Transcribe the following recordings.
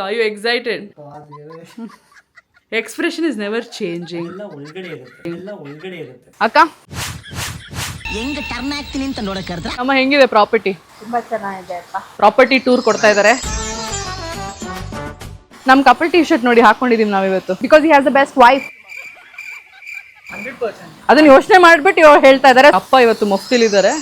Are you excited? Expression is never changing. ಅಕ್ಕ ಹೆಂಗ್ turn ಆಗ್ತೀನಿ ಅಂತ ನೋಡಕ್ ಕರೆದ್ರ ಅಮ್ಮ ಹೆಂಗಿದೆ ಪ್ರಾಪರ್ಟಿ? ತುಂಬಾ ಚೆನ್ನಾಗಿದೆ ಅಪ್ಪ. ಪ್ರಾಪರ್ಟಿ ಟೂರ್ ಕೊಡ್ತಾ ಇದ್ದಾರೆ. ನಮ್ ಕಪಲ್ ಟಿ ಶರ್ಟ್ ನೋಡಿ ಹಾಕೊಂಡಿದೀವಿ ನಾವಿವತ್ತು. Because he has the best wife. 100%. ಅದನ್ನ ಯೋಚನೆ ಮಾಡ್ಬಿಟ್ಟು ಇವ್ರು ಹೇಳ್ತಾ ಇದಾರೆ. ಅಪ್ಪ ಇವತ್ತು ಮುಫ್ತಿಲಿದ್ದಾರೆ.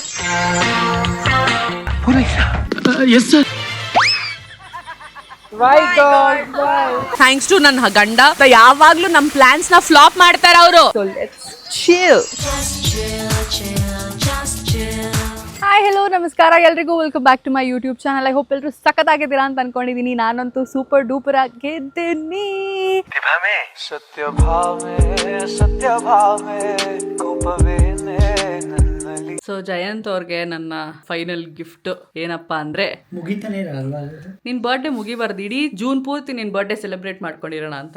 ಥ್ಯಾಂಕ್ಸ್ ಟು ನನ್ನ ಗಂಡ ಯಾವಾಗ್ಲೂ ನಮ್ ಪ್ಲಾನ್ಸ್ ನ ಫ್ಲಾಪ್ ಮಾಡ್ತಾರ ಅವರು. ಹಾಯ್ ಹಲೋ ನಮಸ್ಕಾರ ಎಲ್ರಿಗೂ, welcome back to my YouTube channel. I hope ಎಲ್ಲರೂ ಸಖತ್ತಾಗಿದ್ದೀರಾ ಅಂತ ಅನ್ಕೊಂಡಿದೀನಿ. ನಾನಂತೂ ಸೂಪರ್ ಡೂಪರ್ ಆಗಿದ್ದೀನಿ. ಸೊ ಜಯಂತ್ ಅವ್ರಿಗೆ ನನ್ನ ಫೈನಲ್ ಗಿಫ್ಟ್ ಏನಪ್ಪಾ ಅಂದ್ರೆ, ಮುಗಿತಾನೆ ಇರಲ್ವಾ ನಿನ್ ಬರ್ಡೇ ಮುಗಿಬಾರ್ದು, ಇಡೀ ಜೂನ್ ಪೂರ್ತಿ ನಿನ್ ಬರ್ಡೇ ಸೆಲೆಬ್ರೇಟ್ ಮಾಡ್ಕೊಂಡಿರೋಣ ಅಂತ.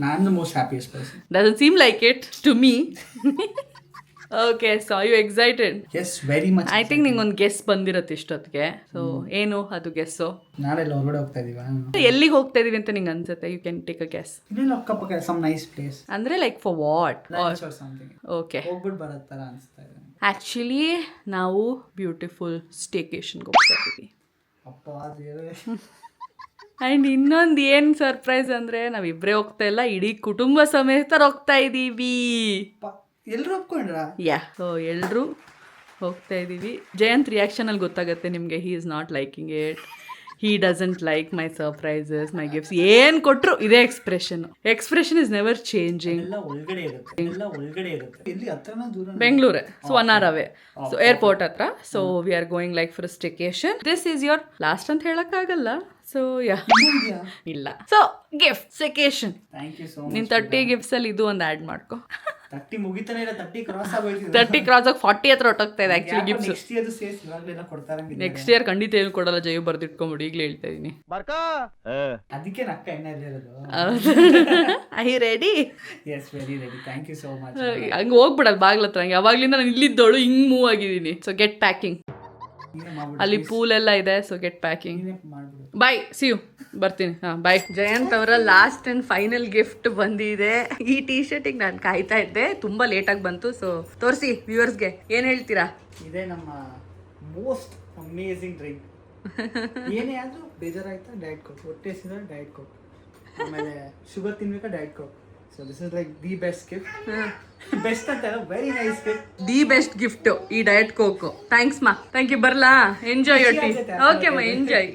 ನಾನು most happiest person. Doesn't seem like it to me. Okay, so are you excited? Yes, very much. I think ನಿಂಗೊಂದು ಗೆಸ್ ಬಂದಿರತ್ತೆ ಇಷ್ಟೊತ್ತಿಗೆ. ಸೊ ಏನು ಅದು ಗೆಸ್ಸು? ನಾಳೆಲ್ಲ ಹೊರಗಡೆ ಹೋಗ್ತಾ ಇದೀವಾ? ಎಲ್ಲಿಗೆ ಹೋಗ್ತಾ ಇದೀವಿ ಅಂತ ನಿಂಗೆ ಅನ್ಸುತ್ತೆ? You can take a guess. ಇಲ್ಲೆಲ್ಲ ಅಕ್ಕಪಕ್ಕ ಸಮ್ ನೈಸ್ ಪ್ಲೇಸ್ ಅಂದ್ರೆ like for what? Something. Okay, ಹೋಗ್ಬಿಟ್ಟು ಬರೋ ಥರ ಅನಿಸ್ತಾ ಇದೆ. ಆ್ಯಕ್ಚುಲಿ ನಾವು ಬ್ಯೂಟಿಫುಲ್ ಸ್ಟೇಕೇಶನ್ಗೆ ಹೋಗ್ತಾ ಇದ್ದೀವಿ. ಅಪ್ಪ ದೇವರೇ. ಆ್ಯಂಡ್ ಇನ್ನೊಂದು ಏನು ಸರ್ಪ್ರೈಸ್ ಅಂದರೆ, ನಾವಿಬ್ಬರೇ ಹೋಗ್ತಾ ಇಲ್ಲ, ಇಡೀ ಕುಟುಂಬ ಸಮೇತ ಹೋಗ್ತಾ ಇದ್ದೀವಿ. ಎಲ್ಲರೂ ಒಪ್ಕೊಂಡ್ರ? ಯಾ, ಸೊ ಎಲ್ಲರೂ ಹೋಗ್ತಾ ಇದ್ದೀವಿ. ಜಯಂತ್ ರಿಯಾಕ್ಷನಲ್ಲಿ ಗೊತ್ತಾಗುತ್ತೆ ನಿಮಗೆ. He is not liking it. He doesn't like my surprises, my gifts. ಏನು ಕೊಟ್ಟರು ಇದೇ expression. Expression is never changing. ಬೆಂಗಳೂರೇ, so 1 hour away. So airport ಹತ್ರ. So we are going like for staycation. This is your last ಅಂತ ಹೇಳಕ್ಕಾಗಲ್ಲ. So yeah, ಇಲ್ಲ. So gift staycation. Thank you so much. ನಿನ್ 30 gifts ಅಲ್ಲಿ ಇದು ಒಂದು add ಮಾಡ್ಕೊ. 30 ಮುಗಿತಾನೆ ಇಲ್ಲ, 30 ಕ್ರಾಸ್ ಆಗೋಯ್ತು. 30 ಕ್ರಾಸ್ ಆಗಿ 40 ಹತ್ರ ಹೊಟ್ಟೋಗ್ತಾ ಇದೆ actually gifts. Next year says ಇವಾಗಲೆಲ್ಲ ಕೊಡ್ತಾರೆ. ನೆಕ್ಸ್ಟ್ ಇಯರ್ ಖಂಡಿತ ಏನು ಕೊಡಲ್ಲ. ಜಯು ಬರ್ದಿಟ್ಕೊಂಬಿಡಿ, ಈಗಲೇ ಹೇಳ್ತಾ ಇದೀನಿ. ಅದಕ್ಕೆ ನಕ್ಕ ಎಣ್ಣೆ ಇರೋದು. I ready? Yes, very ready. Thank you so much. ಹಂಗೆ ಹೋಗ್ಬಿಡಲ್ಲ ಬಾಗ್ಲ ಹತ್ರ. ಹಂಗೆ ಯಾವಾಗ್ಲಿಂದ ನಾನು ಇಲ್ಲಿದ್ದೋಳು ಹಿಂಗ್ ಮೂವ್ ಆಗಿದ್ದೀನಿ. So get packing. ಅಲ್ಲಿ ಪೂಲ್ ಎಲ್ಲ ಇದೆ. So get packing. Bye, see you. ಬರ್ತೀನಿ. ಹಾಂ, ಬಾಯ್. ಜಯಂತ್ ಅವರ ಲಾಸ್ಟ್ ಆ್ಯಂಡ್ ಫೈನಲ್ ಗಿಫ್ಟ್ ಬಂದಿದೆ. ಈ ಟೀ ಶರ್ಟಿಗೆ ನಾನು ಕಾಯ್ತಾ ಇದ್ದೆ, ತುಂಬ ಲೇಟಾಗಿ ಬಂತು. ಸೊ ತೋರಿಸಿ ವ್ಯೂವರ್ಸ್ಗೆ, ಏನು ಹೇಳ್ತೀರಾ? ಇದೇ ನಮ್ಮ ಮೋಸ್ಟ್ ಅಮೇಝಿಂಗ್ ಡ್ರಿಂಕ್. ಏನೇ ಆದರೂ ಬೇಜಾರಾಯ್ತಾ ಡಯಟ್ ಕೋಕ್, ಹೊಟ್ಟೆ ಹಸಿದ್ರೆ ಡಯಟ್ ಕೋಕ್, ಆಮೇಲೆ ಶುಗರ್ ತಿನ್ಬೇಕಾ diet Coke. So this is like the best gift. Best ಅಂತ very nice gift. The best gift ಈ ಡಯಟ್ ಕೋಕ್. ಥ್ಯಾಂಕ್ಸ್ ಮಾ. Thank you. ಬರ್ಲಾ? Enjoy your tea. ಓಕೆ ಮಾ, ಎಂಜಾಯ್.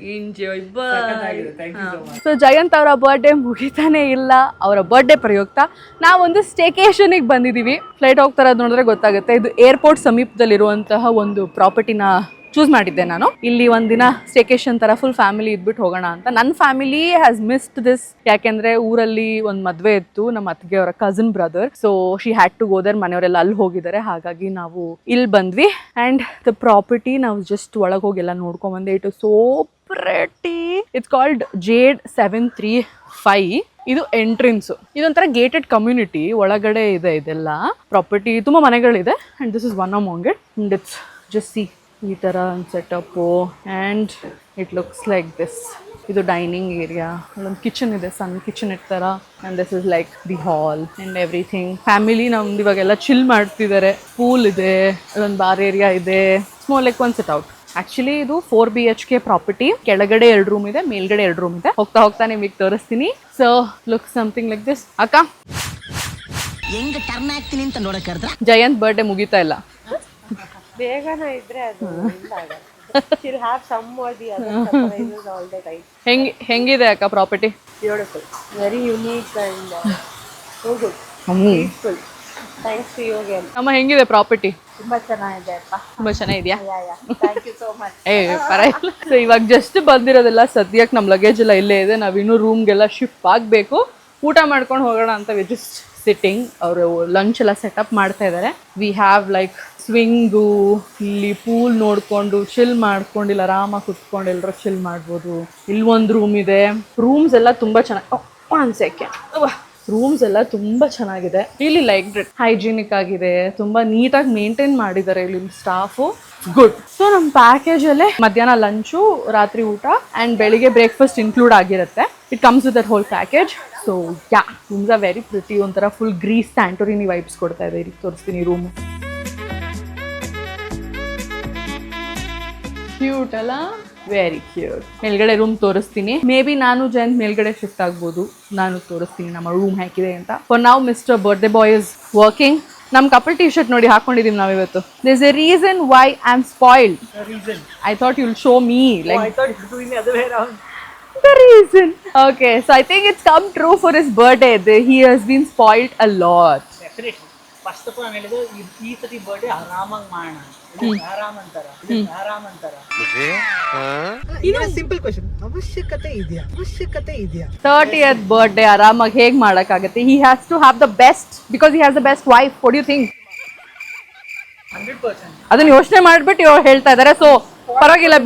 ಸೊ ಜಯಂತ್ ಅವರ ಬರ್ಡೇ ಮುಗಿತಾನೆ ಇಲ್ಲ. ಅವರ ಬರ್ಡೇ ಪ್ರಯುಕ್ತ ನಾವೊಂದು ಸ್ಟೇಕೇಶನಿಗೆ ಬಂದಿದ್ದೀವಿ. ಫ್ಲೈಟ್ ಹೋಗ್ತಾ ಇರೋದು ನೋಡಿದ್ರೆ ಗೊತ್ತಾಗುತ್ತೆ. ಇದು ಏರ್ಪೋರ್ಟ್ ಸಮೀಪದಲ್ಲಿರುವಂತಹ ಒಂದು ಪ್ರಾಪರ್ಟಿನ ಚೂಸ್ ಮಾಡಿದ್ದೆ ನಾನು. ಇಲ್ಲಿ ಒಂದಿನ ಸ್ಟೇಕೇಶನ್ ತರ ಫುಲ್ ಫ್ಯಾಮಿಲಿ ಇದ್ಬಿಟ್ಟು ಹೋಗೋಣ ಅಂತ. ನನ್ನ ಫ್ಯಾಮಿಲಿ ಹ್ಯಾಸ್ ಮಿಸ್ಡ್ ದಿಸ್. ಯಾಕೆಂದ್ರೆ ಊರಲ್ಲಿ ಒಂದು ಮದುವೆ ಇತ್ತು, ನಮ್ಮ ಅತ್ತಿಗೆ ಅವರ cousin brother. So she had to go there. ಮನೆಯವರೆಲ್ಲ ಅಲ್ಲಿ ಹೋಗಿದ್ದಾರೆ, ಹಾಗಾಗಿ ನಾವು ಇಲ್ಲಿ ಬಂದ್ವಿ. ಆ್ಯಂಡ್ ದ ಪ್ರಾಪರ್ಟಿ ನಾವು ಜಸ್ಟ್ ಒಳಗೆ ಹೋಗಿ ಎಲ್ಲ ನೋಡ್ಕೊಂಡ್ ಬಂದೆ. It is so pretty. It's called Jade 735. ಇದು ಎಂಟ್ರೆನ್ಸ್. ಇದೊಂಥರ ಗೇಟೆಡ್ ಕಮ್ಯುನಿಟಿ. ಒಳಗಡೆ ಇದೆ ಇದೆಲ್ಲ ಪ್ರಾಪರ್ಟಿ. ತುಂಬಾ ಮನೆಗಳಿದೆ. And this is one among it. And it's just see ಈ ಥರ ಒಂದು setup. And it looks like this. ಇದು ಡೈನಿಂಗ್ ಏರಿಯಾ. ಅಲ್ಲೊಂದು ಕಿಚನ್ ಇದೆ, ಸಣ್ಣ ಕಿಚನ್ ಇರ್ತಾರ. And this is like the hall and everything. Family ನಮ್ದು ಇವಾಗೆಲ್ಲ ಚಿಲ್ ಮಾಡ್ತಿದ್ದಾರೆ. ಪೂಲ್ ಇದೆ, ಒಂದು ಬಾರ್ ಏರಿಯಾ ಇದೆ. Small like one set out. Actually ಇದು 4 BHK ಪ್ರಾಪರ್ಟಿ. ಕೆಳಗಡೆ 2 ರೂಮ್ ಇದೆ, ಮೇಲ್ಗಡೆ 2 ರೂಮ್ ಇದೆ. ಹೋಗ್ತಾ ಹೋಗ್ತಾ ನಿಮಗೆ ತೋರಿಸ್ತೀನಿ. So look something like this. ಅಕ್ಕ ಹೆಂಗ್ ಟರ್ನ್ ಆಗ್ತೀನಿ ಅಂತ ನೋಡಕ್ ಕರೆದ್ರ? ಜಯಂತ್ ಬರ್ಡೇ ಮುಗಿತಾ ಇಲ್ಲ. ಬೇಗನೆ ಇದ್ರೆ ಅದು she'll have some more the other surprises all the time. ಹೆಂಗಿದೆ ಅಕ್ಕ property? Beautiful, very unique and so good, peaceful. Thanks to you again. ಅಮ್ಮ ಹೆಂಗಿದೆ ಪ್ರಾಪರ್ಟಿ? ತುಂಬಾ ಚೆನ್ನಾಗಿದೆ ಅಪ್ಪ. ತುಂಬಾ ಚೆನ್ನಾಗಿದ್ಯಾ? Thank you so much. ಪರವಾಗಿಲ್ಲ. ಸೊ ಇವಾಗ ಜಸ್ಟ್ ಬಂದಿರೋದೆಲ್ಲ ಸದ್ಯಕ್ಕೆ ನಮ್ಮ ಲಗೇಜ್ ಎಲ್ಲ ಇಲ್ಲೇ ಇದೆ. ನಾವಿನ್ನೂ ರೂಮ್ಗೆಲ್ಲ ಶಿಫ್ಟ್ ಆಗಬೇಕು. ಊಟ ಮಾಡ್ಕೊಂಡು ಹೋಗೋಣ ಅಂತ ವಿ ಜಸ್ಟ್ ಸಿಟ್ಟಿಂಗ್. ಅವರು ಲಂಚ್ ಎಲ್ಲ ಸೆಟಪ್ ಮಾಡ್ತಾ ಇದ್ದಾರೆ. ವಿ ಹ್ಯಾವ್ ಲೈಕ್ ಸ್ವಿಂಗು, ಇಲ್ಲಿ ಪೂಲ್ ನೋಡ್ಕೊಂಡು ಚಿಲ್ ಮಾಡ್ಕೊಂಡು ಇಲ್ಲಿ ಆರಾಮಾಗಿ ಕುತ್ಕೊಂಡು ಎಲ್ಲರೂ ಚಿಲ್ ಮಾಡ್ಬೋದು. ಇಲ್ಲಿ ಒಂದು ರೂಮ್ ಇದೆ. ರೂಮ್ಸ್ ಎಲ್ಲ ತುಂಬ ಚೆನ್ನಾಗಿ. 1 second. ರೂಮ್ಸ್ ಎಲ್ಲ ತುಂಬಾ ಚೆನ್ನಾಗಿದೆ. ಇಲ್ಲಿ ಲೈಕ್ ಹೈಜಿನಿಕ್ ಆಗಿದೆ, ತುಂಬಾ ನೀಟಾಗಿ ಮೇಂಟೈನ್ ಮಾಡಿದ್ದಾರೆ ಇಲ್ಲಿ ಸ್ಟಾಫು. ಗುಡ್. ಸೊ ನಮ್ಮ ಪ್ಯಾಕೇಜ್ ಅಲ್ಲೇ ಮಧ್ಯಾಹ್ನ ಲಂಚು, ರಾತ್ರಿ ಊಟ ಅಂಡ್ ಬೆಳಿಗ್ಗೆ ಬ್ರೇಕ್ಫಾಸ್ಟ್ ಇನ್ಕ್ಲೂಡ್ ಆಗಿರುತ್ತೆ. It comes with that whole package. So yeah, rooms are very pretty. ಒಂಥರ ಫುಲ್ ಗ್ರೀಸ್ ಸ್ಯಾಂಟೋರಿನಿ ವೈಬ್ಸ್ ಕೊಡ್ತಾ ಇದೆ. ಇಲ್ಲಿ ತೋರಿಸ್ತೀನಿ ರೂಮು. ಕ್ಯೂಟ್ ಅಲ್ಲ? Very cute. ಮೇಲ್ಗಡೆ ರೂಮ್ ತೋರಿಸ್ತೀನಿ. ಮೇ ಬಿ ನಾನು ಜಯಂತ್ ಮೇಲ್ಗಡೆ ಶಿಫ್ಟ್ ಆಗ್ಬೋದು. ನಾನು ತೋರಿಸ್ತೀನಿ ನಮ್ಮ ರೂಮ್ ಹೇಗಿದೆ ಅಂತ. ಫಾರ್ ನಾವು mister birthday boy is working. ನಮ್ಮ ಕಪಲ್ ಟಿ ಶರ್ಟ್ ನೋಡಿ ಹಾಕೊಂಡಿದೀವಿ ನಾವಿವತ್ತು. There is a reason why I am spoiled. I thought you will show me like the reason. Okay, so I think it's come true for his birthday. He has been spoiled a lot. Definitely. First of all, I ಹೇಳಿದ್ದು ಈ ಸತಿ birthday ಆರಾಮಾಗಿ ಮಾಡೋಣ. ಆರಾಮ್ ಅಂತಾರ. Simple question, ಅವಶ್ಯಕತೆ ಇದೆಯಾ? 30th birthday ಆರಾಮಾಗಿ ಹೇಗೆ ಮಾಡಕ್ಕಾಗತ್ತೆ? He has to have the best because he has the best wife. What do you think? 100%. ಅದನ್ನ ಯೋಚನೆ ಮಾಡ್ಬಿಟ್ಟು ಇವ್ರು ಹೇಳ್ತಾ ಇದಾರೆ. ಸೊ ಪರವಾಗಿಲ್ಲ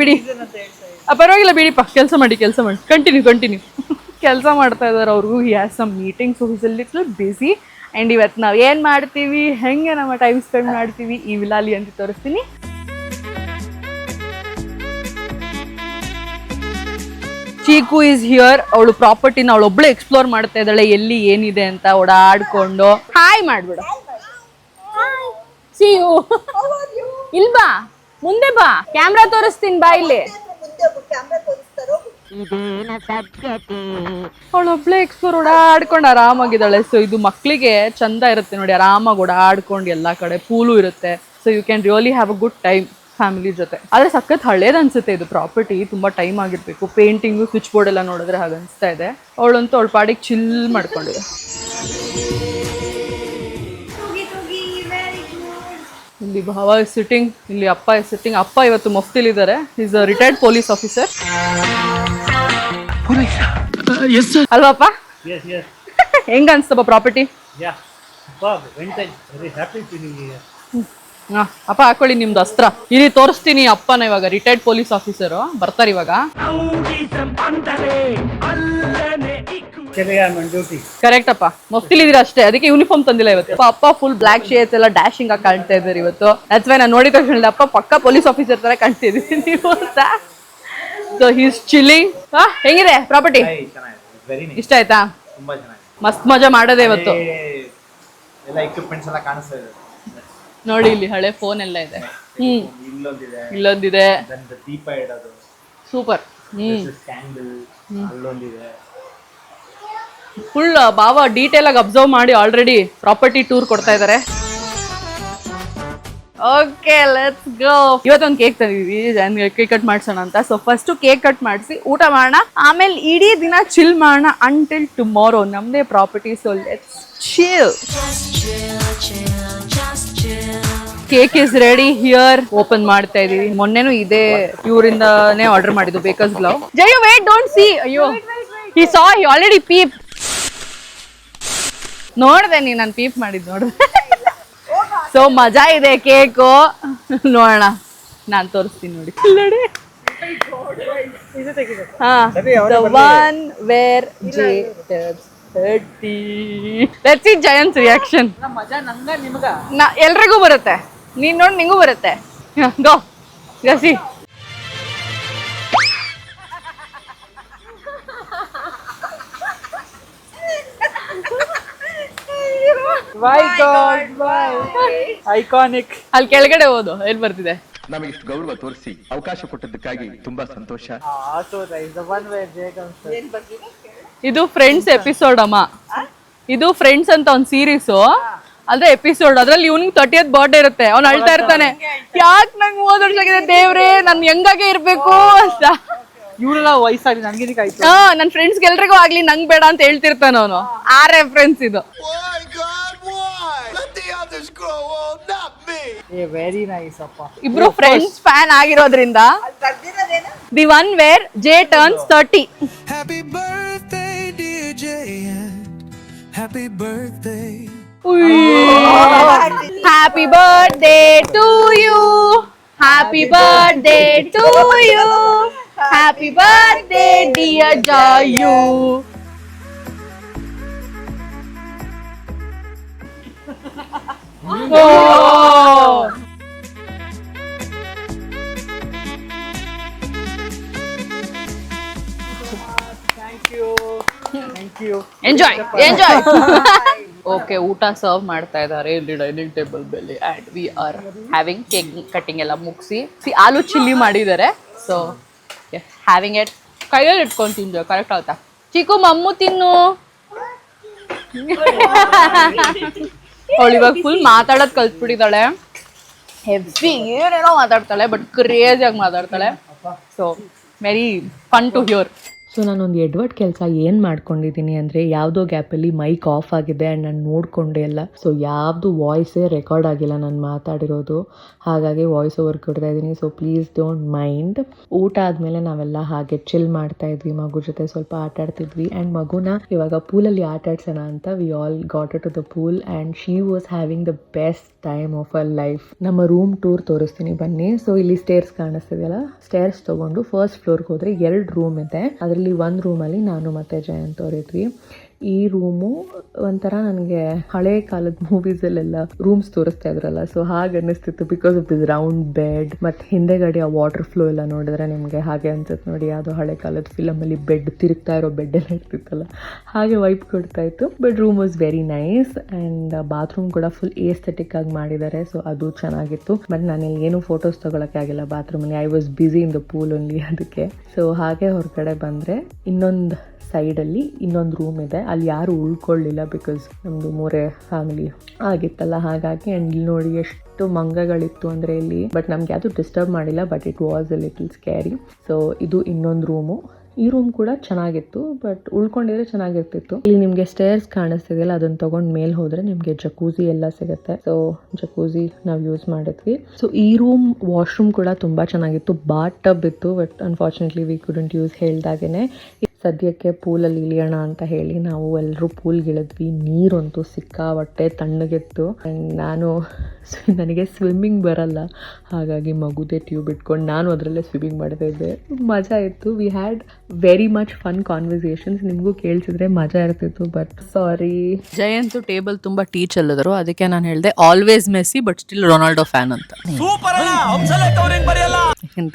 ಬಿಡಿಪ್ಪ, ಕೆಲಸ ಮಾಡಿ ಕಂಟಿನ್ಯೂ ಕೆಲಸ ಮಾಡ್ತಾ ಇದಾರೆ. ಅವ್ರಿಗೂ he has some meeting, so he's a little busy. And ಇವತ್ತು ನಾವು ಏನು ಮಾಡ್ತೀವಿ, ಹೆಂಗೆ ನಮ್ಮ ಟೈಮ್ ಸ್ಪೆಂಡ್ ಮಾಡ್ತೀವಿ ಈ ವಿಲಾಲಿ ಅಂತ ತೋರಿಸ್ತೀನಿ. Chikoo is here. ಅವಳು ಪ್ರಾಪರ್ಟಿನ ಅವಳೊಬ್ಳೆ ಎಕ್ಸ್ಪ್ಲೋರ್ ಮಾಡ್ತಾ ಇದ್ದಾಳೆ, ಎಲ್ಲಿ ಏನಿದೆ ಅಂತ ಓಡಾಡ್ಕೊಂಡು. ಹಾಯ್ ಮಾಡ್ಬಿಡು. See you. ಇಲ್ಬಾ, ಮುಂದೆ ಬಾ, ಕ್ಯಾಮ್ರಾ ತೋರಿಸ್ತೀನಿ, ಬಾ ಇಲ್ಲಿ. ಅವಳೊಬ್ಳೆ ಎಕ್ಸ್ಪ್ಲೋರ್ ಓಡಾಡ್ಕೊಂಡು ಆರಾಮಾಗಿದ್ದಾಳೆ. ಸೊ ಇದು ಮಕ್ಕಳಿಗೆ ಚಂದ ಇರುತ್ತೆ ನೋಡಿ, ಆರಾಮಾಗಿ ಓಡಾಡ್ಕೊಂಡು ಎಲ್ಲ ಕಡೆ. ಪೂಲು ಇರುತ್ತೆ. So you can really have a good time family ಜೊತೆ. ಆದರೆ ಸಖತ್ ಹಳೇದು ಅನ್ಸುತ್ತೆ ಇದು ಪ್ರಾಪರ್ಟಿ. ತುಂಬ ಟೈಮ್ ಆಗಿರ್ಬೇಕು. ಪೇಂಟಿಂಗು, ಸ್ವಿಚ್ ಬೋರ್ಡ್ ಎಲ್ಲ ನೋಡಿದ್ರೆ ಹಾಗೆ ಅನಿಸ್ತಾ ಇದೆ. ಅವಳಂತೂ ಅವಳ ಪಾಡಿಗೆ ಚಿಲ್ ಮಾಡ್ಕೊಂಡಿದೆ. ಇಲ್ಲಿ ಭಾವ ಇಸ್ ಸಿಟ್ಟಿಂಗ್, ಇಲ್ಲಿ ಅಪ್ಪ ಇಸ್ ಸಿಟ್ಟಿಂಗ್. ಅಪ್ಪ ಇವತ್ತು ಮಫ್ತಿಲಿದ್ದಾರೆ. Is a retired police officer ಅಲ್ವಾಪ್ಪ? ಹೆಂಗ ಅನ್ಸ್ತಪ್ಪ ಪ್ರಾಪರ್ಟಿ? ಅಪ್ಪ ಹಾಕೊಳ್ಳಿ ನಿಮ್ದು ಅಸ್ತ್ರ. ಇಲ್ಲಿ ತೋರಿಸ್ತೀನಿ ಅಪ್ಪನ. ಇವಾಗ ರಿಟೈರ್ಡ್ ಪೊಲೀಸ್ ಆಫೀಸರ್ ಬರ್ತಾರೆ ಇವಾಗ. ಕರೆಕ್ಟ್ ಅಪ್ಪ, ಮಫ್ತಿಲಿದ್ದೀರಾ ಅಷ್ಟೇ, ಅದಕ್ಕೆ ಯೂನಿಫಾರ್ಮ್ ತಂದಿಲ್ಲ ಇವತ್ತು. ಅಪ್ಪ ಫುಲ್ ಬ್ಲಾಕ್ ಶೇಡ್ಸ್ ಎಲ್ಲ ಡ್ಯಾಶಿಂಗ್ ಆಗಿ ಕಾಣ್ತಾ ಇದ್ದಾರೆ ಇವತ್ತು. ದಟ್ಸ್ ವೈ ನಾನು ನೋಡಿದ ತಕ್ಷಣ ಅಪ್ಪ ಪಕ್ಕ ಪೊಲೀಸ್ ಆಫೀಸರ್ ತರ ಕಾಣ್ತಿದ್ದೀವಿ ನೀವು ಅಂತ. So he's chilling. ಹೆಂಗಿದೆ ಪ್ರಾಪರ್ಟಿ? ಇಷ್ಟ ಆಯ್ತಾ? ಮಸ್ತ್ ಮಜಾ ಮಾಡೋದೇ ಇವತ್ತು. ನೋಡಿ ಇಲ್ಲಿ ಹಳೆ ಫೋನ್ ಎಲ್ಲ ಇದೆ. ಇಲ್ಲೊಂದಿದೆ. ಸೂಪರ್. ಫುಲ್ ಬಾವ ಡೀಟೇಲ್ ಆಗಿ ಅಬ್ಸರ್ವ್ ಮಾಡಿ ಆಲ್ರೆಡಿ ಪ್ರಾಪರ್ಟಿ ಟೂರ್ ಕೊಡ್ತಾ ಇದ್ದಾರೆ. Okay, let's go. ಇವತ್ತೊಂದು ಕೇಕ್ ತಂದಿದ್ವಿ, ಕೇಕ್ ಕಟ್ ಮಾಡ್ಸೋಣ ಅಂತ. ಸೊ ಫಸ್ಟ್ ಕೇಕ್ ಕಟ್ ಮಾಡಿಸಿ ಊಟ ಮಾಡೋಣ, ಆಮೇಲೆ ಇಡೀ ದಿನ ಚಿಲ್ ಮಾಡೋಣ ಅಂಟಿಲ್ ಟುಮಾರೋ. ನಮ್ದೇ property, so let's chill. Cake is ready here. Open ಮಾಡ್ತಾ ಇದೀವಿ. ಮೊನ್ನೆನೂ ಇದೇ ಇವರಿಂದಾನೇ ಆರ್ಡರ್ ಮಾಡಿದ್ದು, bakers glow. Jayu wait, don't see. ಅಯ್ಯೋ, he saw, he already peeped. ನೋಡ್ದೆ ನೀ ನಾನು ಪೀಪ್ ಮಾಡಿದ್ ನೋಡ್ದೆ. ಸೊ ಮಜಾ ಇದೆ ಕೇಕು. ನೋಡೋಣ, ನಾನು ತೋರಿಸ್ತೀನಿ ನೋಡಿ. ಹಾ, the one where Jay turns 30. Let's see Jayan's reaction. ಮಜಾ ನಂಗ ನಿಮಗ ಎಲ್ರಿಗೂ ಬರುತ್ತೆ. ನೀನ್ ನೋಡಿ ನಿಂಗೂ ಬರುತ್ತೆ. ಗೋ ಗಸಿ. My God, iconic. ಅಲ್ಲಿ ಕೆಳಗಡೆ ಓದು, ಎಲ್ಲಿ ಬರ್ತಿದೆ? ನಮಗಿಷ್ಟು ಗೌರವ ತೋರಿಸಿ ಅವಕಾಶ ಕೊಟ್ಟದ್ದಕ್ಕಾಗಿ ತುಂಬಾ ಸಂತೋಷ. ಇದು ಫ್ರೆಂಡ್ಸ್ ಎಪಿಸೋಡ್ ಅಮ್ಮ. ಇದು ಫ್ರೆಂಡ್ಸ್ ಅಂತ ಒಂದು ಸೀರೀಸು. ಅದೇ ಎಪಿಸೋಡ್. ಅದ್ರಲ್ಲಿ ಇವ್ನಿಗೆ 30th ಬರ್ಡೇ ಇರುತ್ತೆ. ಅವ್ನು ಅಳ್ತಾ ಇರ್ತಾನೆ, ಯಾಕೆ ನಂಗೆ 30 ವರ್ಷ ಆಗಿದೆ ದೇವ್ರೆ, ನನ್ ಹೆಂಗಾಗೆ ಇರ್ಬೇಕು ಅಂತ. ಇವರೆಲ್ಲ ವಯಸ್ಸಾಗಿ ನನ್ಗೆ ಆಯ್ತು. ನನ್ನ ಫ್ರೆಂಡ್ಸ್ಗೆ ಎಲ್ರಿಗೂ ಆಗ್ಲಿ, ನಂಗ್ ಬೇಡ ಅಂತ ಹೇಳ್ತಿರ್ತಾನ ಅವನು. ಆ ರೆಫರೆನ್ಸ್ ಇದು. ವೆರಿ ನೈಸ್ ಅಪ್ಪ. ಇಬ್ರು ಫ್ರೆಂಡ್ಸ್ ಫ್ಯಾನ್ ಆಗಿರೋದ್ರಿಂದ. The one where J turns 30. Happy birthday, dear Jay. Happy birthday. Happy birthday to you. Happy birthday to you. Happy birthday, dear Jayu. Enjoy okay, ಊಟ ಸರ್ವ್ ಮಾಡ್ತಾ ಇದ್ದಾರೆ ಇಲ್ಲಿ dining table ಮೇಲೆ and we are having cake cutting ಎಲ್ಲ ಮುಗಿಸಿ ಆಲೂ chilli ಮಾಡಿದ್ದಾರೆ. So having it, ಕೈಯಲ್ಲಿ ಇಟ್ಕೊಂಡು ತಿಂದು ಕರೆಕ್ಟ್ ಆಗುತ್ತಾ? ಚಿಕ್ಕು ಮಮ್ಮು ತಿನ್ನು. ಅವಳು ಇವಾಗ ಫುಲ್ ಮಾತಾಡೋದು ಕಲ್ತ್ಬಿಟ್ಟಿದ್ದಾಳೆ. ಹೆವಿ ಏನೇನೋ ಮಾತಾಡ್ತಾಳೆ, ಬಟ್ ಕ್ರೇಜಿಯಾಗಿ ಮಾತಾಡ್ತಾಳೆ. So very fun to hear. So ನಾನೊಂದು ಎಡ್ವರ್ಡ್ ಕೆಲಸ ಏನು ಮಾಡ್ಕೊಂಡಿದ್ದೀನಿ ಅಂದರೆ, ಯಾವುದೋ ಗ್ಯಾಪಲ್ಲಿ ಮೈಕ್ ಆಫ್ ಆಗಿದೆ ಆ್ಯಂಡ್ ನಾನು ನೋಡಿಕೊಂಡೆ ಎಲ್ಲ. ಸೊ ಯಾವುದು ವಾಯ್ಸೇ ರೆಕಾರ್ಡ್ ಆಗಿಲ್ಲ ನಾನು ಮಾತಾಡಿರೋದು, ಹಾಗಾಗಿ ವಾಯ್ಸ್ ಓವರ್ ಕೊಡ್ತಾ ಇದ್ದೀನಿ. So please don't mind. ಊಟ ಆದಮೇಲೆ ನಾವೆಲ್ಲ ಹಾಗೆ ಚಿಲ್ ಮಾಡ್ತಾ ಇದ್ವಿ, ಮಗು ಜೊತೆ ಸ್ವಲ್ಪ ಆಟ ಆಡ್ತಿದ್ವಿ. ಆ್ಯಂಡ್ ಮಗುನ ಇವಾಗ ಪೂಲಲ್ಲಿ ಆಟ ಆಡ್ಸೋಣ ಅಂತ we all got to the pool and she was having the best time of our life. ನಮ್ಮ ರೂಮ್ ಟೂರ್ ತೋರಿಸ್ತೀನಿ ಬನ್ನಿ. ಸೊ ಇಲ್ಲಿ ಸ್ಟೇರ್ಸ್ ಕಾಣಿಸ್ತಿದೆಯಲ್ಲ, ಸ್ಟೇರ್ಸ್ ತೊಗೊಂಡು ಫಸ್ಟ್ ಫ್ಲೋರ್ಗೆ ಹೋದರೆ 2 ರೂಮ್ ಇದೆ. ಅದರಲ್ಲಿ ಒಂದು ರೂಮಲ್ಲಿ ನಾನು ಮತ್ತು ಜಯಂತ್ ಅವರಿದ್ವಿ. ಈ ರೂಮು ಒಂಥರ ನನಗೆ ಹಳೆ ಕಾಲದ ಮೂವೀಸಲ್ಲೆಲ್ಲ ರೂಮ್ಸ್ ತೋರಿಸ್ತಾ ಇದ್ರಲ್ಲ, ಸೊ ಹಾಗೆ ಅನ್ನಿಸ್ತಿತ್ತು because of this round bed. ಮತ್ತು ಹಿಂದೆಗಡೆ ಆ ವಾಟರ್ ಫ್ಲೋ ಎಲ್ಲ ನೋಡಿದ್ರೆ ನಿಮಗೆ ಹಾಗೆ ಅನ್ಸುತ್ತೆ ನೋಡಿ, ಯಾವುದೋ ಹಳೆ ಕಾಲದ ಫಿಲಮಲ್ಲಿ ಬೆಡ್ ತಿರುಗ್ತಾ ಇರೋ ಬೆಡ್ ಎಲ್ಲ ಇರ್ತಿತ್ತಲ್ಲ, ಹಾಗೆ ವೈಪ್ ಕೊಡ್ತಾ ಇತ್ತು. But room was very nice and bathroom ಕೂಡ ಫುಲ್ ಏಸ್ಥೆಟಿಕ್ ಆಗಿ ಮಾಡಿದ್ದಾರೆ. ಸೊ ಅದು ಚೆನ್ನಾಗಿತ್ತು. ಬಟ್ ನಾನು ಏನು ಫೋಟೋಸ್ ತೊಗೊಳಕ್ಕೆ ಆಗಿಲ್ಲ ಬಾತ್ರೂಮಲ್ಲಿ, I was busy in the pool only ಅದಕ್ಕೆ. ಸೊ ಹಾಗೆ ಹೊರಗಡೆ ಬಂದರೆ ಇನ್ನೊಂದು ಸೈಡಲ್ಲಿ ಇನ್ನೊಂದು ರೂಮ್ ಇದೆ. ಅಲ್ಲಿ ಯಾರು ಉಳ್ಕೊಳ್ಳಿಲ್ಲ ಬಿಕಾಸ್ ನಮ್ಮದು 3 ಫ್ಯಾಮಿಲಿ ಆಗಿತ್ತಲ್ಲ, ಹಾಗಾಗಿ. ಆ್ಯಂಡ್ ಇಲ್ಲಿ ನೋಡಿ ಎಷ್ಟು ಮಂಗಗಳಿತ್ತು ಅಂದರೆ ಇಲ್ಲಿ. ಬಟ್ ನಮ್ಗೆ ಯಾವುದು ಡಿಸ್ಟರ್ಬ್ ಮಾಡಿಲ್ಲ, but it was a little scary. So ಇದು ಇನ್ನೊಂದು ರೂಮು. ಈ ರೂಮ್ ಕೂಡ ಚೆನ್ನಾಗಿತ್ತು, ಬಟ್ ಉಳ್ಕೊಂಡಿದ್ರೆ ಚೆನ್ನಾಗಿರ್ತಿತ್ತು. ಇಲ್ಲಿ ನಿಮಗೆ ಸ್ಟೇರ್ಸ್ ಕಾಣಿಸ್ತಿದೆಯಲ್ಲ, ಅದನ್ನು ತೊಗೊಂಡು ಮೇಲೆ ಹೋದರೆ ನಿಮಗೆ ಜಕೂಸಿ ಎಲ್ಲ ಸಿಗುತ್ತೆ. ಸೊ ಜಕೂಸಿ ನಾವು ಯೂಸ್ ಮಾಡಿದ್ವಿ. ಸೊ ಈ ರೂಮ್ ವಾಶ್ರೂಮ್ ಕೂಡ ತುಂಬ ಚೆನ್ನಾಗಿತ್ತು. ಬಾತ್ ಟಬ್ ಇತ್ತು, but unfortunately we couldn't use ಹೇಳ್ದಾಗೇ. ಸದ್ಯಕ್ಕೆ ಪೂಲಲ್ಲಿ ಇಳಿಯೋಣ ಅಂತ ಹೇಳಿ ನಾವು ಎಲ್ಲರೂ ಪೂಲ್ಗೆ ಇಳಿದ್ವಿ. ನೀರಂತೂ ಸಿಕ್ಕಾಬಟ್ಟೆ ತಣ್ಣಗಿತ್ತು. ನನಗೆ ಸ್ವಿಮ್ಮಿಂಗ್ ಬರಲ್ಲ, ಹಾಗಾಗಿ ಮಗುದೇ ಟ್ಯೂಬ್ ಇಟ್ಕೊಂಡು ನಾನು ಅದರಲ್ಲೇ ಸ್ವಿಮ್ಮಿಂಗ್ ಮಾಡ್ತಾ ಇದ್ದೆ. ಮಜಾ ಇತ್ತು. We had very much fun conversations. ನಿಮಗೂ ಕೇಳಿಸಿದ್ರೆ ಮಜಾ ಇರ್ತಿತ್ತು. ಬಟ್ ಸಾರಿ, ಜಯಂತು ಟೇಬಲ್ ತುಂಬಾ ಟೀಚ್ ಅಲ್ಲದರು, ಅದಕ್ಕೆ ನಾನು ಹೇಳಿದೆ always Messi but still Ronaldo fan ಅಂತ.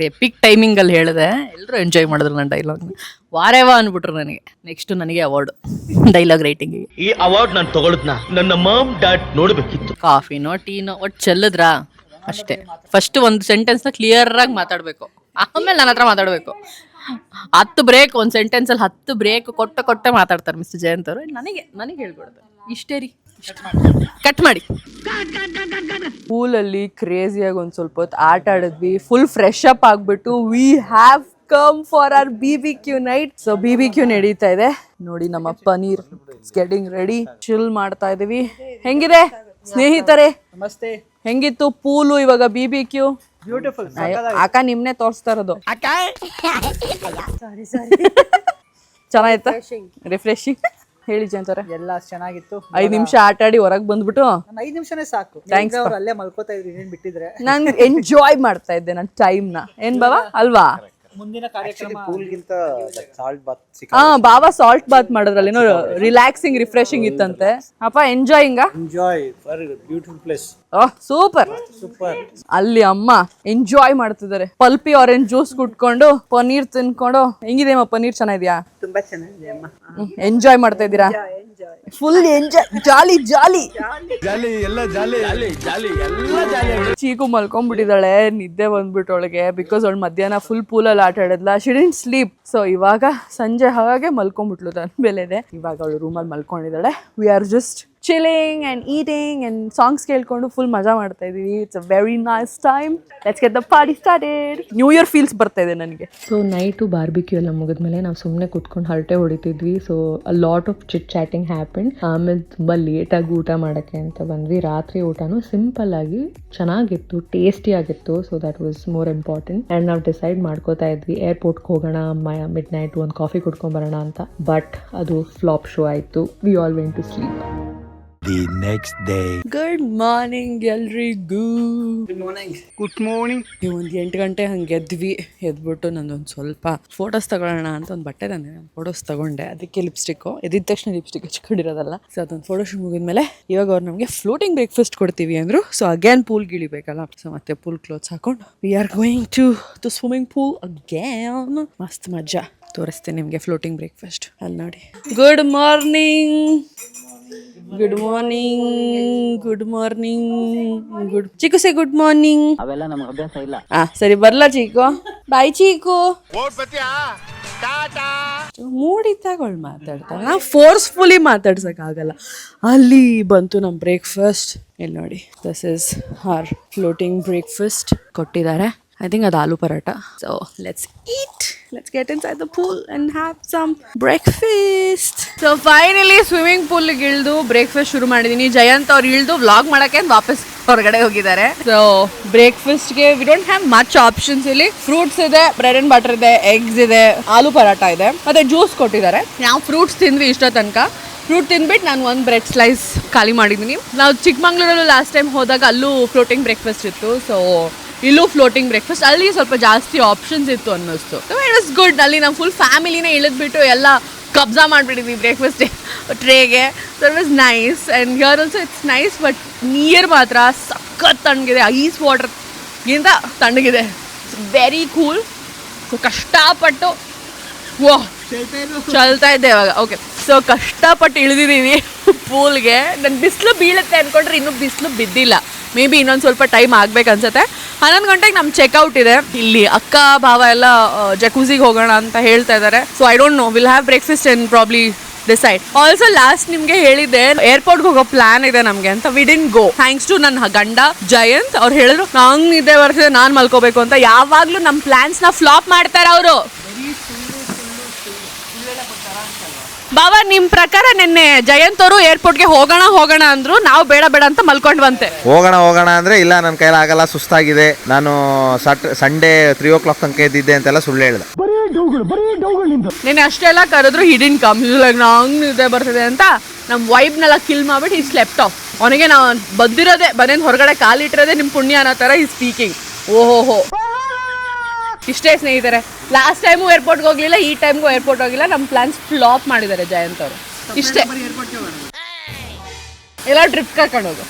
ಎಪಿಕ್ ಟೈಮಿಂಗ್ ಅಲ್ಲಿ ಹೇಳಿದೆ, ಎಲ್ಲರೂ ಎಂಜಾಯ್ ಮಾಡಿದ್ರು ನನ್ನ ಡೈಲಾಗ್. ವಾರೇವಾ ಅಂದ್ಬಿಟ್ರು ನನಗೆ. ನೆಕ್ಸ್ಟ್ ನನಗೆ ಅವಾರ್ಡ್ ಡೈಲಾಗ್ ರೈಟಿಂಗ್. ಈ ಅವಾರ್ಡ್ ನಾನು ತಗೊಳ್ಳದ್ನ ನನ್ನ ಮಾಮ್ ಡ್ಯಾಡ್ ನೋಡ್ಬೇಕಿತ್ತು. ಕಾಫಿನೋ ಟೀನೋ ಒಟ್ಟು ಚೆಲ್ಲದ್ರಾ ಅಷ್ಟೇ. ಫಸ್ಟ್ ಒಂದು ಸೆಂಟೆನ್ಸ್ನ ಕ್ಲಿಯರ್ ಆಗಿ ಮಾತಾಡಬೇಕು, ಆಮೇಲೆ ನನ್ನ ಹತ್ರ ಮಾತಾಡಬೇಕು. 10 ಬ್ರೇಕ್ ಒಂದು ಸೆಂಟೆನ್ಸಲ್ಲಿ 10 ಬ್ರೇಕ್ ಕೊಟ್ಟೆ ಮಾತಾಡ್ತಾರೆ ಮಿಸ್ಟರ್ ಜಯಂತ್ ಅವರು. ನನಗೆ ಹೇಳ್ಕೊಡ್ತಾರೆ ಇಷ್ಟೇ ರೀ, ಕಟ್ ಮಾಡಿ. ಪೂಲಲ್ಲಿ ಕ್ರೇಜಿಯಾಗಿ ಒಂದು ಸ್ವಲ್ಪ ಹೊತ್ತು ಆಟ ಆಡಿದ್ವಿ. ಫುಲ್ ಫ್ರೆಶ್ ಅಪ್ ಆಗಿಬಿಟ್ಟು we have come for our BBQ night. So BBQ ನಡೀತಾ ಇದೆ ನೋಡಿ. ನಮ್ಮ ಪನೀರ್ ಗೆಟಿಂಗ್ ರೆಡಿ, ಚಿಲ್ ಮಾಡ್ತಾ ಇದೀವಿ. ಹೆಂಗಿದೆ ಸ್ನೇಹಿತರೆ? ನಮಸ್ತೆ. ಹೆಂಗಿತ್ತು ಪೂಲು ಇವಾಗ BBQ? ಬ್ಯೂಟಿಫುಲ್. ಅಕ್ಕ ನಿಮ್ನೆ ತೋರಿಸ್ತಾ ಇರೋದು. ಚೆನ್ನಾಗಿತ್ತ? ರಿಫ್ರೆಶಿಂಗ್ ಹೇಳಿ ಜಂತಾರೆ. ಎಲ್ಲ ಚೆನ್ನಾಗಿತ್ತು. 5 ನಿಮಿಷ ಆಟ ಆಡಿ ಹೊರಗೆ ಬಂದ್ಬಿಟ್ಟು 5 ನಿಮಿಷನೇ ಸಾಕು. ಅವ್ರು ಅಲ್ಲೇ ಮಲ್ಕೋತಾ ಇದ್ರಿ, ಇನ್ನೇನ್ ಬಿಟ್ಟಿದ್ರೆ. ನಾನು ಎಂಜಾಯ್ ಮಾಡ್ತಾ ಇದ್ದೆ ನನ್ನ ಟೈಮ್ನ. ಏನ್ ಬಾವಾ ಅಲ್ವಾ? ಮುಂದಿನ ಕಾರ್ಯಕ್ರಮ ಪೂಲ್ಗಿಂತ ಸಾಲ್ಟ್ ಬಾತ್. ಬಾಬಾ ಸಾಲ್ಟ್ ಬಾತ್ ಮಾಡಿದ್ರಲ್ಲಿ ಏನೋ ರಿಲ್ಯಾಕ್ಸಿಂಗ್ ರಿಫ್ರೆಶಿಂಗ್ ಇತ್ತಂತೆ. ಅಪ್ಪ ಎಂಜಾಯಿಂಗ? Enjoy for beautiful place. Super. ಅಲ್ಲಿ ಅಮ್ಮ ಎಂಜಾಯ್ ಮಾಡ್ತಿದ್ದಾರೆ. ಪಲ್ಪಿ ಆರೆಂಜ್ ಜ್ಯೂಸ್ ಕುಟ್ಕೊಂಡು ಪನೀರ್ ತಿನ್ಕೊಂಡು. ಹೆಂಗಿದೆ ಅಮ್ಮ ಪನೀರ್? ಚೆನ್ನಾಗಿದ್ಯಾ? ತುಂಬಾ ಚೆನ್ನಾಗಿದೆ ಅಮ್ಮ. ಎಂಜಾಯ್ ಮಾಡ್ತಾ ಇದ್ದೀರಾ? Full enjoy, jolly jolly Chiku ಮಲ್ಕೊಂಡ್ಬಿಟ್ಟಿದ್ದಾಳೆ, ನಿದ್ದೆ ಬಂದ್ಬಿಟ್ಟು ಅವಳಿಗೆ. ಬಿಕಾಸ್ ಅವಳು ಮಧ್ಯಾಹ್ನ ಫುಲ್ ಪೂಲಲ್ಲಿ ಆಟ ಆಡಿದ್ಲ. She didn't sleep. ಸೊ ಇವಾಗ ಸಂಜೆ ಹಾಗೆ ಮಲ್ಕೊಂಡ್ಬಿಟ್ಲು. ತನ್ನ ಬೆಲೆದೆ ಇವಾಗ ಅವಳು ರೂಮಲ್ಲಿ ಮಲ್ಕೊಂಡಿದ್ದಾಳೆ. We are just chilling and eating and songs ಕೇಳ್ಕೊಂಡು ಫುಲ್ ಮಜಾ ಮಾಡ್ತಾ ಇದೀವಿ. It's a very nice time. Let's get the party started. New year feels ಬರ್ತಾ ಇದೆ ನನಗೆ. ಸೊ ನೈಟು ಬಾರ್ಬಿಕ್ಯೂ ಎಲ್ಲ ಮುಗಿದ್ಮೇಲೆ ನಾವು ಸುಮ್ಮನೆ ಕೂತ್ಕೊಂಡು ಹರಟೆ ಹೊಡಿತಿದ್ವಿ. So a lot of chit chatting happen. ಆಮೇಲೆ ತುಂಬ ಲೇಟಾಗಿ ಊಟ ಮಾಡೋಕ್ಕೆ ಅಂತ ಬಂದ್ವಿ. ರಾತ್ರಿ ಊಟನೂ ಸಿಂಪಲ್ ಆಗಿ ಚೆನ್ನಾಗಿತ್ತು, ಟೇಸ್ಟಿ ಆಗಿತ್ತು. So that was more important. And ನಾವು ಡಿಸೈಡ್ ಮಾಡ್ಕೋತಾ ಇದ್ವಿ ಏರ್ಪೋರ್ಟ್ಗೆ ಹೋಗೋಣ, ಮಿಡ್ ನೈಟ್ ಒಂದು ಕಾಫಿ ಕುಡ್ಕೊಂಬರೋಣ ಅಂತ. ಬಟ್ ಅದು ಫ್ಲಾಪ್ ಶೋ ಆಯಿತು. We all went to sleep. The next day. Good morning ಎಲ್ರಿಗೂ. Good morning. ಒಂದು 8 ಗಂಟೆ ಹಂಗೆ ಎದ್ವಿ. ಎದ್ಬಿಟ್ಟು ನಂದೊಂದು ಸ್ವಲ್ಪ ಫೋಟೋಸ್ ತಗೊಳ್ಳೋಣ ಅಂತ ಒಂದು ಬಟ್ಟೆ ತಂದೆ, ನಾನು ಫೋಟೋಸ್ ತಗೊಂಡೆ. ಅದಕ್ಕೆ ಲಿಪ್ಸ್ಟಿಕ್ಕು ಎದ್ದಿದ ತಕ್ಷಣ ಲಿಪ್ಸ್ಟಿಕ್ ಹಚ್ಕೊಂಡಿರೋದಲ್ಲ. ಸೊ ಅದೊಂದು ಫೋಟೋಶೂಟ್ ಮುಗಿದ್ಮೇಲೆ ಇವಾಗ ಅವ್ರು ನಮಗೆ ಫ್ಲೋಟಿಂಗ್ ಬ್ರೇಕ್ಫಾಸ್ಟ್ ಕೊಡ್ತೀವಿ ಅಂದರು. ಸೊ ಅಗೇನ್ ಪೂಲ್ಗೆ ಇಳಿಬೇಕಲ್ಲ. ಸೊ ಮತ್ತೆ ಪೂಲ್ ಕ್ಲೋತ್ಸ್ ಹಾಕೊಂಡು we are going to the swimming pool again. ಮಸ್ತ್ ಮಜಾ. ತೋರಿಸ್ತೀನಿ ನಿಮಗೆ ಫ್ಲೋಟಿಂಗ್ ಬ್ರೇಕ್ಫಾಸ್ಟ್. ಅಲ್ಲಿ ನೋಡಿ. Good morning, good morning, good morning, good Chikku say good morning. ಅವೆಲ್ಲ ನಮ್ಗೆ ಅಭ್ಯಾಸ ಇಲ್ಲ. ಸರಿ ಬರ್ಲಾ ಚೀಕು? ಬಾಯ್ ಚೀಕು. ಮೂಡಿ ತಗೊಳ್ ಮಾತಾಡ್ತಾರೆ. ನಾವು ಫೋರ್ಸ್ಫುಲಿ ಮಾತಾಡ್ಸಕ್ಕಾಗಲ್ಲ. ಅಲ್ಲಿ ಬಂತು ನಮ್ಮ ಬ್ರೇಕ್ಫಾಸ್ಟ್. ಇಲ್ಲಿ ನೋಡಿ, this is our floating breakfast ಕೊಟ್ಟಿದ್ದಾರೆ. I think ಅದು ಆಲೂ paratha. So let's eat. Let's get inside the pool and have some breakfast. So finally swimming pool ಗೆ ಇಳಿದು ಬ್ರೇಕ್ಫಾಸ್ಟ್ ಶುರು ಮಾಡಿದೀನಿ. ಜಯಂತ್ ಅವ್ರು ಇಳಿದು ವ್ಲಾಗ್ ಮಾಡಕ್ಕೆ ವಾಪಸ್ ಹೊರಗಡೆ ಹೋಗಿದ್ದಾರೆ. ಸೊ ಬ್ರೇಕ್ಫಾಸ್ಟ್ಗೆ we don't have much options. ಇಲ್ಲಿ ಫ್ರೂಟ್ಸ್ ಇದೆ, ಬ್ರೆಡ್ ಅಂಡ್ ಬಟರ್ ಇದೆ, ಎಗ್ಸ್ ಇದೆ, ಆಲೂ ಪರಾಟ ಇದೆ, ಮತ್ತೆ ಜ್ಯೂಸ್ ಕೊಟ್ಟಿದ್ದಾರೆ. ನಾವು ಫ್ರೂಟ್ಸ್ ತಿಂದ್ವಿ ಇಷ್ಟ ತನಕ. ಫ್ರೂಟ್ ತಿಂದ್ಬಿಟ್ಟು ನಾನು ಒಂದು ಬ್ರೆಡ್ ಸ್ಲೈಸ್ ಖಾಲಿ ಮಾಡಿದ್ದೀನಿ. ನಾವು ಚಿಕ್ಕಮಂಗ್ಳೂರಲ್ಲೂ ಲಾಸ್ಟ್ ಟೈಮ್ ಹೋದಾಗ ಅಲ್ಲೂ ಫ್ಲೋಟಿಂಗ್ ಬ್ರೇಕ್ಫಾಸ್ಟ್ ಇತ್ತು. ಸೊ ಇಲ್ಲೂ ಫ್ಲೋಟಿಂಗ್ ಬ್ರೇಕ್ಫಾಸ್ಟ್. ಅಲ್ಲಿ ಸ್ವಲ್ಪ ಜಾಸ್ತಿ ಆಪ್ಷನ್ಸ್ ಇತ್ತು ಅನ್ನಿಸ್ತು. It was good. ಅಲ್ಲಿ ನಾವು ಫುಲ್ ಫ್ಯಾಮಿಲಿನೇ ಇಳಿದ್ಬಿಟ್ಟು ಎಲ್ಲ ಕಬ್ಜಾ ಮಾಡಿಬಿಟ್ಟಿದ್ವಿ ಬ್ರೇಕ್ಫಾಸ್ಟ್ ಟ್ರೇಗೆ. So it was nice. And here also it's nice. But ನೀರು ಮಾತ್ರ ಸಖತ್ ತಣ್ಣಗಿದೆ. ಐಸ್ ವಾಟರ್ಗಿಂತ ತಣ್ಣಗಿದೆ. It's very cool. ಸೊ ಕಷ್ಟಪಟ್ಟು ಚಲ್ತಾ ಇದ್ದೆ ಇವಾಗ. ಓಕೆ, ಸೊ ಕಷ್ಟಪಟ್ಟು ಇಳಿದಿದ್ದೀವಿ ಪೂಲ್ಗೆ. ನಾನು ಬಿಸಿಲು ಬೀಳುತ್ತೆ ಅಂದ್ಕೊಂಡ್ರೆ ಇನ್ನೂ ಬಿಸಿಲು ಬಿದ್ದಿಲ್ಲ. ಮೇ ಬಿ ಇನ್ನೊಂದು ಸ್ವಲ್ಪ ಟೈಮ್ ಆಗ್ಬೇಕು ಅನ್ಸುತ್ತೆ. 11 ಗಂಟೆಗೆ ನಮ್ಮ ಚೆಕ್ಔಟ್ ಇದೆ. ಇಲ್ಲಿ ಅಕ್ಕ ಭಾವ ಎಲ್ಲ ಜಕೂಸಿಗೆ ಹೋಗೋಣ ಅಂತ ಹೇಳ್ತಾ ಇದ್ದಾರೆ. So I don't know, will have breakfast and probably decide. Also last ನಿಮಗೆ ಹೇಳಿದ್ದೆ ಏರ್ಪೋರ್ಟ್ಗೆ ಹೋಗೋ ಪ್ಲಾನ್ ಇದೆ ನಮಗೆ ಅಂತ. We didn't go thanks to ನನ್ನ ಗಂಡ ಜಯಂತ್. ಅವ್ರು ಹೇಳಿದ್ರು ನಂಗೆ ನಿದ್ದೆ ಬರ್ತಿದೆ, ನಾನು ಮಲ್ಕೋಬೇಕು ಅಂತ. ಯಾವಾಗಲೂ ನಮ್ಮ ಪ್ಲಾನ್ಸ್ನ ಫ್ಲಾಪ್ ಮಾಡ್ತಾರೆ ಅವರು. ಬಾಬಾ, ನಿಮ್ ಪ್ರಕಾರ ನಿನ್ನೆ ಜಯಂತ್ ಅವರು ಏರ್ಪೋರ್ಟ್ಗೆ ಹೋಗೋಣ ಅಂದ್ರು. ನಾವು ಬೇಡ ಅಂತ ಮಲ್ಕೊಂಡ್ವಂತೆ. ಹೋಗೋಣ ಅಂದ್ರೆ ಇಲ್ಲ, ನನ್ನ ಕೈಲಿ ಆಗಲ್ಲ, ಸುಸ್ತಾಗಿದೆ, ನಾನು ಸಂಡೇ 3 o'clock ತನಕ ಎದ್ದಿದ್ದೆ ಅಂತೆಲ್ಲ ಸುಳ್ಳು ಹೇಳ್ದೆ. ನಿನ್ನೆ ಅಷ್ಟೆಲ್ಲ ಕರೆದ್ರು ಹಿಡಿನ್ ಕಮ್. ನಂಗೆ ನಿದ್ದೆ ಬರ್ತಿದೆ ಅಂತ ನಮ್ಮ ವೈಬ್ನೆಲ್ಲ ಕಿಲ್ ಮಾಡ್ಬಿಟ್ಟು ಈ ಸ್ಲೆಪ್ಟ್ ಆಫ್. ಅವನಿಗೆ ನಾವು ಬಂದಿರೋದೆ ಮನೇಲಿ ಹೊರಗಡೆ ಕಾಲಿಟ್ಟಿರೋದೆ ನಿಮ್ಮ ಪುಣ್ಯ ಅನ್ನೋ ಥರ ಈ ಸ್ಪೀಕಿಂಗ್. ಓಹೋ, ಇಷ್ಟೇ ಸ್ನೇಹಿತರೆ. ಲಾಸ್ಟ್ ಟೈಮು ಏರ್ಪೋರ್ಟ್ಗೆ ಹೋಗ್ಲಿಲ್ಲ, ಈ ಟೈಮ್ಗೂ ಏರ್ಪೋರ್ಟ್ ಹೋಗಿಲ್ಲ. ನಮ್ಮ ಪ್ಲಾನ್ಸ್ ಫ್ಲಾಪ್ ಮಾಡಿದ್ದಾರೆ ಜಯಂತ್ ಅವರು. ಇಷ್ಟೇ. ಎಲ್ಲ ಟ್ರಿಪ್ ಕರ್ಕೊಂಡು ಹೋಗು.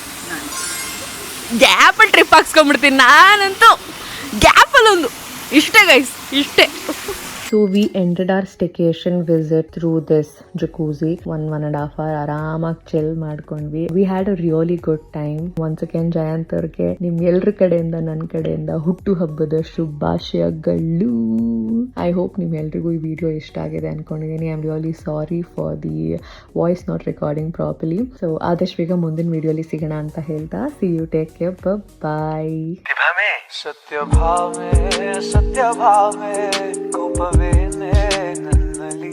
ಗ್ಯಾಪಲ್ಲಿ ಟ್ರಿಪ್ ಹಾಕ್ಸ್ಕೊಂಡ್ಬಿಡ್ತೀನಿ ನಾನಂತೂ. ಗ್ಯಾಪಲ್ಲೊಂದು. ಇಷ್ಟೇ ಗೈಸ್, ಇಷ್ಟೇ. So we ended our staycation visit through this jacuzzi. 1.5 hour ಆರಾಮಾಗಿ ಚಿಲ್ ಮಾಡ್ಕೊಂಡ್ವಿ. We had a really good time. Once again Jayanth ಅವ್ರಿಗೆ ನಿಮ್ ಎಲ್ರ ಕಡೆಯಿಂದ ನನ್ನ ಕಡೆಯಿಂದ ಹುಟ್ಟು ಹಬ್ಬದ ಶುಭಾಶಯಗಳು. ಐ ಹೋಪ್ ನಿಮ್ಮೆಲ್ರಿಗೂ ಈ ವಿಡಿಯೋ ಇಷ್ಟ ಆಗಿದೆ ಅನ್ಕೊಂಡಿದ್ದೀನಿ. I am really sorry for the voice not recording properly. So ಆದಷ್ಟು ಬೇಗ ಮುಂದಿನ ವಿಡಿಯೋಲಿ ಸಿಗೋಣ ಅಂತ ಹೇಳ್ತಾ ಸಿ ಯು, ಟೇಕ್ ಕೇರ್, ಬಾಯ್. ಸತ್ಯ ಭಾವೆ ಕೋಪವೇನೆ